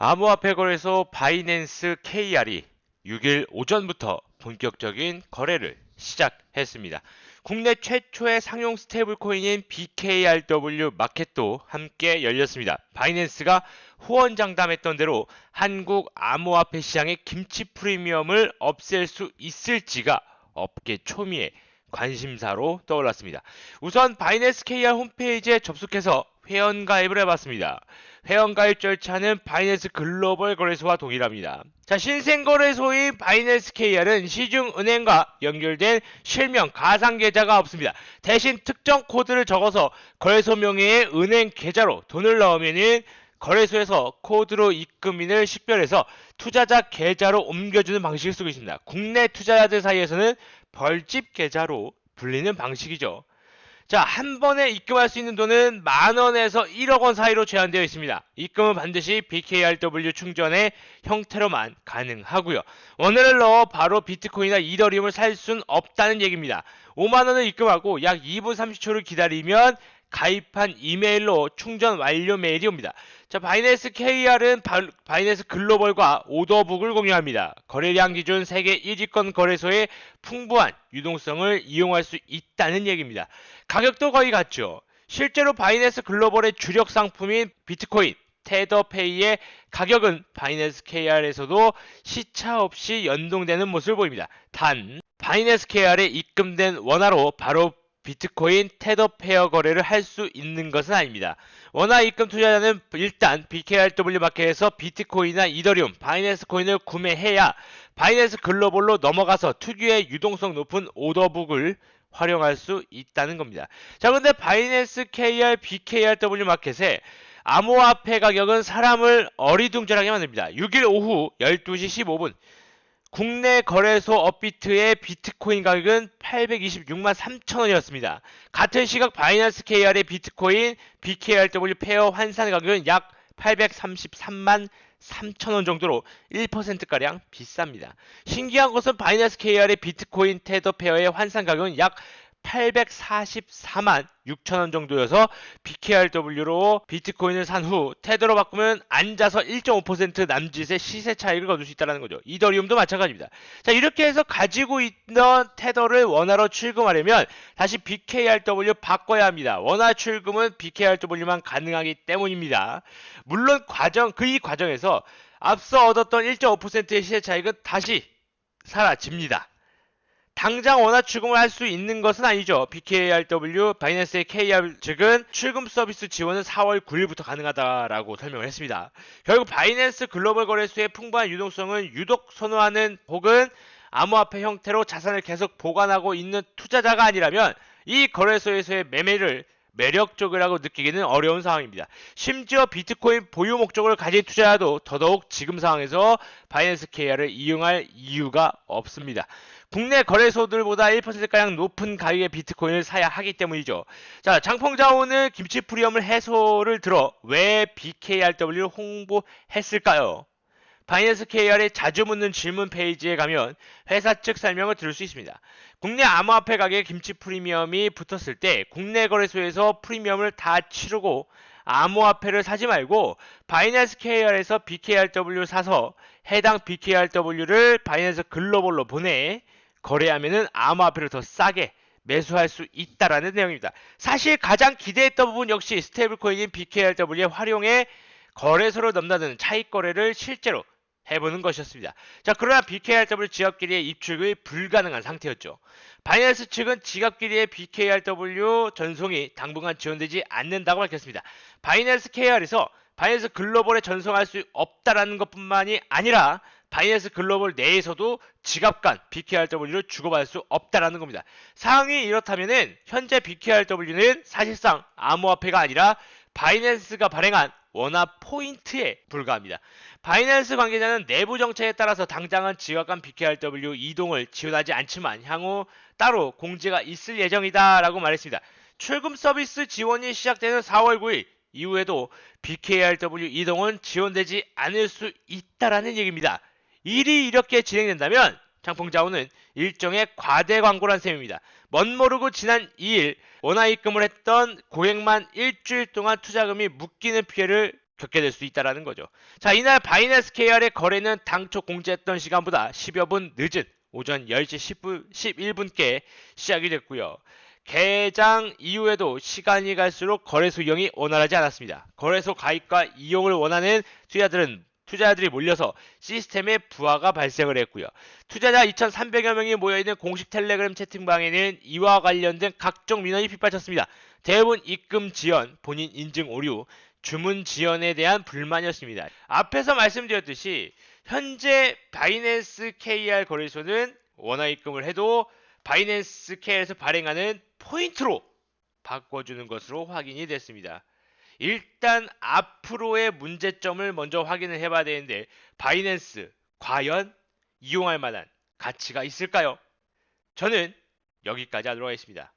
암호화폐 거래소 바이낸스 KR이 6일 오전부터 본격적인 거래를 시작했습니다. 국내 최초의 상용 스테이블 코인인 BKRW 마켓도 함께 열렸습니다. 바이낸스가 후원장담했던 대로 한국 암호화폐 시장의 김치 프리미엄을 없앨 수 있을지가 업계 초미의 관심사로 떠올랐습니다. 우선 바이낸스 KR 홈페이지에 접속해서 회원가입을 해봤습니다. 회원가입 절차는 바이낸스 글로벌 거래소와 동일합니다. 자, 신생거래소인 바이낸스 KR은 시중은행과 연결된 실명 가상계좌가 없습니다. 대신 특정 코드를 적어서 거래소 명의의 은행 계좌로 돈을 넣으면은 거래소에서 코드로 입금인을 식별해서 투자자 계좌로 옮겨주는 방식을 쓰고 있습니다. 국내 투자자들 사이에서는 벌집 계좌로 불리는 방식이죠. 자, 한 번에 입금할 수 있는 돈은 10,000원에서 1억 원 사이로 제한되어 있습니다. 입금은 반드시 BKRW 충전의 형태로만 가능하고요. 원화를 넣어 바로 비트코인이나 이더리움을 살 수는 없다는 얘기입니다. 5만 원을 입금하고 약 2분 30초를 기다리면 가입한 이메일로 충전 완료 메일이 옵니다. 자, 바이낸스 KR은 바이낸스 글로벌과 오더북을 공유합니다. 거래량 기준 세계 1위권 거래소의 풍부한 유동성을 이용할 수 있다는 얘기입니다. 가격도 거의 같죠. 실제로 바이낸스 글로벌의 주력 상품인 비트코인, 테더페이의 가격은 바이낸스 KR에서도 시차 없이 연동되는 모습을 보입니다. 단, 바이낸스 KR에 입금된 원화로 바로 비트코인 테더페어 거래를 할 수 있는 것은 아닙니다. 원화 입금 투자자는 일단 BKRW 마켓에서 비트코인이나 이더리움, 바이낸스 코인을 구매해야 바이낸스 글로벌로 넘어가서 특유의 유동성 높은 오더북을 활용할 수 있다는 겁니다. 자, 근데 바이낸스 KR, BKRW 마켓에 암호화폐 가격은 사람을 어리둥절하게 만듭니다. 6일 오후 12시 15분 국내 거래소 업비트의 비트코인 가격은 826만 3천원이었습니다. 같은 시각 바이낸스 KR의 비트코인 BKRW 페어 환산 가격은 약 833만 3천원 정도로 1%가량 비쌉니다. 신기한 것은 바이낸스 KR의 비트코인 테더 페어의 환산 가격은 약 844만 6천원 정도여서 BKRW로 비트코인을 산 후 테더로 바꾸면 앉아서 1.5% 남짓의 시세 차익을 거둘 수 있다는 거죠. 이더리움도 마찬가지입니다. 자, 이렇게 해서 가지고 있던 테더를 원화로 출금하려면 다시 BKRW 바꿔야 합니다. 원화 출금은 BKRW만 가능하기 때문입니다. 물론 이 과정에서 앞서 얻었던 1.5%의 시세 차익은 다시 사라집니다. 당장 원화 출금을 할 수 있는 것은 아니죠. BKRW, 바이낸스의 KR 측은 출금 서비스 지원은 4월 9일부터 가능하다라고 설명을 했습니다. 결국 바이낸스 글로벌 거래소의 풍부한 유동성은 유독 선호하는 혹은 암호화폐 형태로 자산을 계속 보관하고 있는 투자자가 아니라면 이 거래소에서의 매매를 매력적이라고 느끼기는 어려운 상황입니다. 심지어 비트코인 보유 목적을 가진 투자자도 더더욱 지금 상황에서 바이낸스 KR을 이용할 이유가 없습니다. 국내 거래소들보다 1%가량 높은 가격의 비트코인을 사야 하기 때문이죠. 자, 장펑자오는 김치 프리엄을 해소를 들어 왜 BKRW를 홍보했을까요? 바이낸스 KR의 자주 묻는 질문 페이지에 가면 회사 측 설명을 들을 수 있습니다. 국내 암호화폐 가격에 김치 프리미엄이 붙었을 때 국내 거래소에서 프리미엄을 다 치르고 암호화폐를 사지 말고 바이낸스 KR에서 BKRW 사서 해당 BKRW를 바이낸스 글로벌로 보내 거래하면은 암호화폐를 더 싸게 매수할 수 있다라는 내용입니다. 사실 가장 기대했던 부분 역시 스테이블코인인 BKRW의 활용에 거래소로 넘나드는 차익 거래를 실제로 해보는 것이었습니다. 자, 그러나 BKRW 지갑끼리의 입출금이 불가능한 상태였죠. 바이낸스 측은 지갑끼리의 BKRW 전송이 당분간 지원되지 않는다고 밝혔습니다. 바이낸스 KR에서 바이낸스 글로벌에 전송할 수 없다라는 것뿐만이 아니라 바이낸스 글로벌 내에서도 지갑 간 BKRW를 주고받을 수 없다라는 겁니다. 상황이 이렇다면은 현재 BKRW는 사실상 암호화폐가 아니라 바이낸스가 발행한 원화 포인트에 불과합니다. 바이낸스 관계자는 내부 정책에 따라서 당장은 지갑 간 BKRW 이동을 지원하지 않지만 향후 따로 공지가 있을 예정이다 라고 말했습니다. 출금 서비스 지원이 시작되는 4월 9일 이후에도 BKRW 이동은 지원되지 않을 수 있다라는 얘기입니다. 일이 이렇게 진행된다면 장펑자오는 일종의 과대 광고란 셈입니다. 멋모르고 지난 2일 원화 입금을 했던 고객만 일주일 동안 투자금이 묶이는 피해를 겪게 될 수 있다라는 거죠. 자, 이날 바이낸스 KR의 거래는 당초 공지했던 시간보다 10여 분 늦은 오전 10시 11분께 시작이 됐고요. 개장 이후에도 시간이 갈수록 거래소 이용이 원활하지 않았습니다. 거래소 가입과 이용을 원하는 투자자들이 몰려서 시스템에 부하가 발생을 했고요. 투자자 2,300여 명이 모여있는 공식 텔레그램 채팅방에는 이와 관련된 각종 민원이 빗발쳤습니다. 대부분 입금 지연, 본인 인증 오류, 주문 지연에 대한 불만이었습니다. 앞에서 말씀드렸듯이 현재 바이낸스 KR 거래소는 원화 입금을 해도 바이낸스 KR에서 발행하는 포인트로 바꿔주는 것으로 확인이 됐습니다. 일단 앞으로의 문제점을 먼저 확인을 해봐야 되는데 바이낸스 과연 이용할 만한 가치가 있을까요? 저는 여기까지 하도록 하겠습니다.